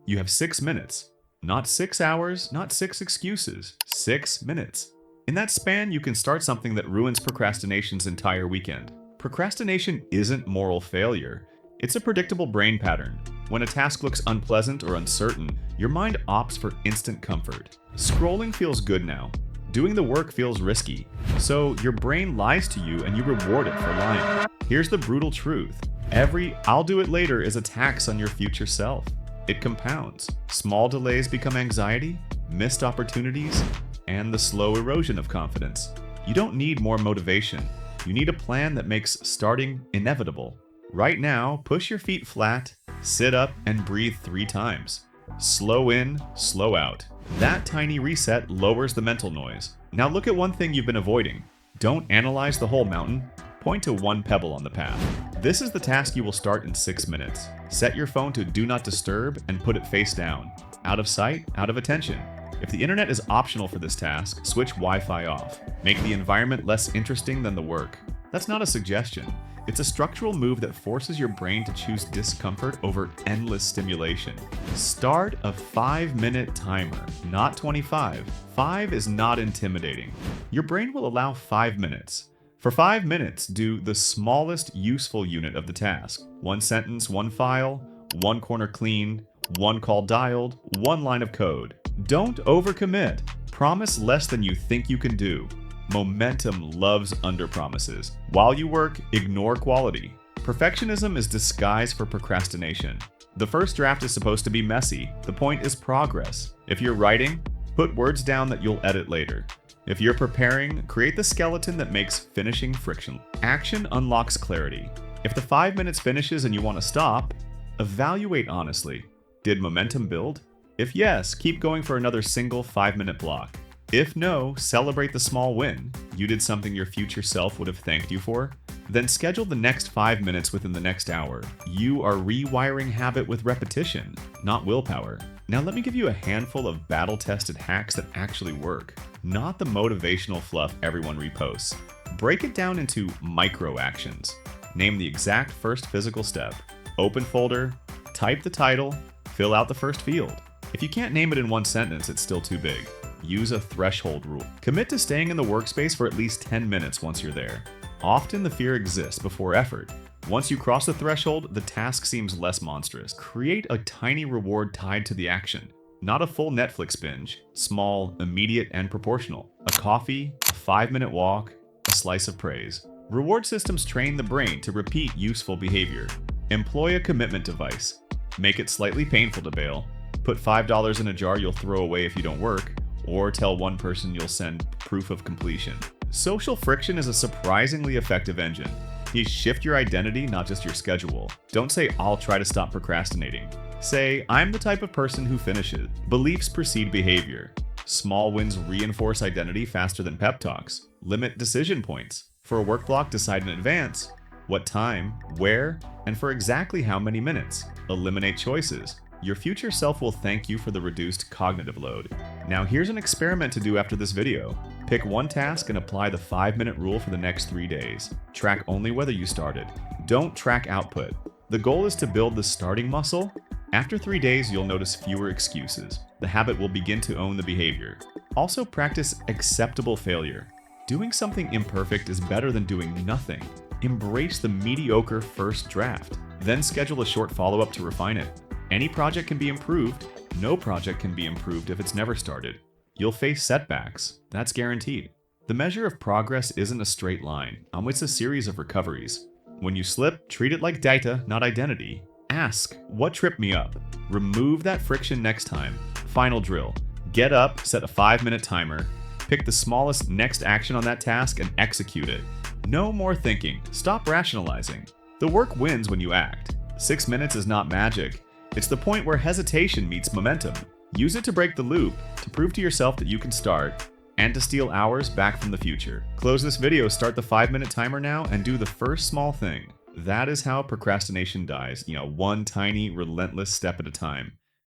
You have 6 minutes. Not 6 hours, not 6 excuses. 6 minutes. In that span, you can start something that ruins procrastination's entire weekend. Procrastination isn't moral failure. It's a predictable brain pattern. When a task looks unpleasant or uncertain, your mind opts for instant comfort. Scrolling feels good now. Doing the work feels risky. So your brain lies to you and you reward it for lying. Here's the brutal truth. Every "I'll do it later" is a tax on your future self. It compounds. Small delays become anxiety, missed opportunities, and the slow erosion of confidence. You don't need more motivation. You need a plan that makes starting inevitable. Right now, push your feet flat, sit up, and breathe 3 times. Slow in, slow out. That tiny reset lowers the mental noise. Now look at one thing you've been avoiding. Don't analyze the whole mountain. Point to one pebble on the path. This is the task you will start in 6 minutes. Set your phone to do not disturb and put it face down. Out of sight, out of attention. If the internet is optional for this task, switch Wi-Fi off. Make the environment less interesting than the work. That's not a suggestion. It's a structural move that forces your brain to choose discomfort over endless stimulation. Start a 5-minute timer, not 25. 5 is not intimidating. Your brain will allow 5 minutes. For 5 minutes, do the smallest useful unit of the task. 1 sentence, 1 file, 1 corner cleaned, 1 call dialed, 1 line of code. Don't overcommit. Promise less than you think you can do. Momentum loves underpromises. While you work, ignore quality. Perfectionism is disguise for procrastination. The first draft is supposed to be messy. The point is progress. If you're writing, put words down that you'll edit later. If you're preparing, create the skeleton that makes finishing friction. Action unlocks clarity. If the 5 minutes finishes and you want to stop, evaluate honestly. Did momentum build? If yes, keep going for another single 5-minute block. If no, celebrate the small win. You did something your future self would have thanked you for. Then schedule the next 5 minutes within the next hour. You are rewiring habit with repetition, not willpower. Now let me give you a handful of battle-tested hacks that actually work, not the motivational fluff everyone reposts. Break it down into micro actions. Name the exact first physical step. Open folder, type the title, fill out the first field. If you can't name it in one sentence, it's still too big. Use a threshold rule. Commit to staying in the workspace for at least 10 minutes once you're there. Often the fear exists before effort. Once you cross the threshold, the task seems less monstrous. Create a tiny reward tied to the action. Not a full Netflix binge. Small, immediate, and proportional. A coffee, a 5-minute walk, a slice of praise. Reward systems train the brain to repeat useful behavior. Employ a commitment device. Make it slightly painful to bail. Put $5 in a jar you'll throw away if you don't work, or tell one person you'll send proof of completion. Social friction is a surprisingly effective engine. You shift your identity, not just your schedule. Don't say, "I'll try to stop procrastinating." Say, "I'm the type of person who finishes." Beliefs precede behavior. Small wins reinforce identity faster than pep talks. Limit decision points. For a work block, decide in advance what time, where, and for exactly how many minutes. Eliminate choices. Your future self will thank you for the reduced cognitive load. Now here's an experiment to do after this video. Pick one task and apply the 5-minute rule for the next 3 days. Track only whether you started. Don't track output. The goal is to build the starting muscle. After 3 days, you'll notice fewer excuses. The habit will begin to own the behavior. Also practice acceptable failure. Doing something imperfect is better than doing nothing. Embrace the mediocre first draft. Then schedule a short follow-up to refine it. Any project can be improved. No project can be improved if it's never started. You'll face setbacks. That's guaranteed. The measure of progress isn't a straight line. It's a series of recoveries. When you slip, treat it like data, not identity. Ask, what tripped me up? Remove that friction next time. Final drill. Get up, set a 5-minute timer. Pick the smallest next action on that task and execute it. No more thinking. Stop rationalizing. The work wins when you act. 6 minutes is not magic. It's the point where hesitation meets momentum. Use it to break the loop, to prove to yourself that you can start, and to steal hours back from the future. Close this video, start the 5-minute timer now, and do the first small thing. That is how procrastination dies, one tiny, relentless step at a time.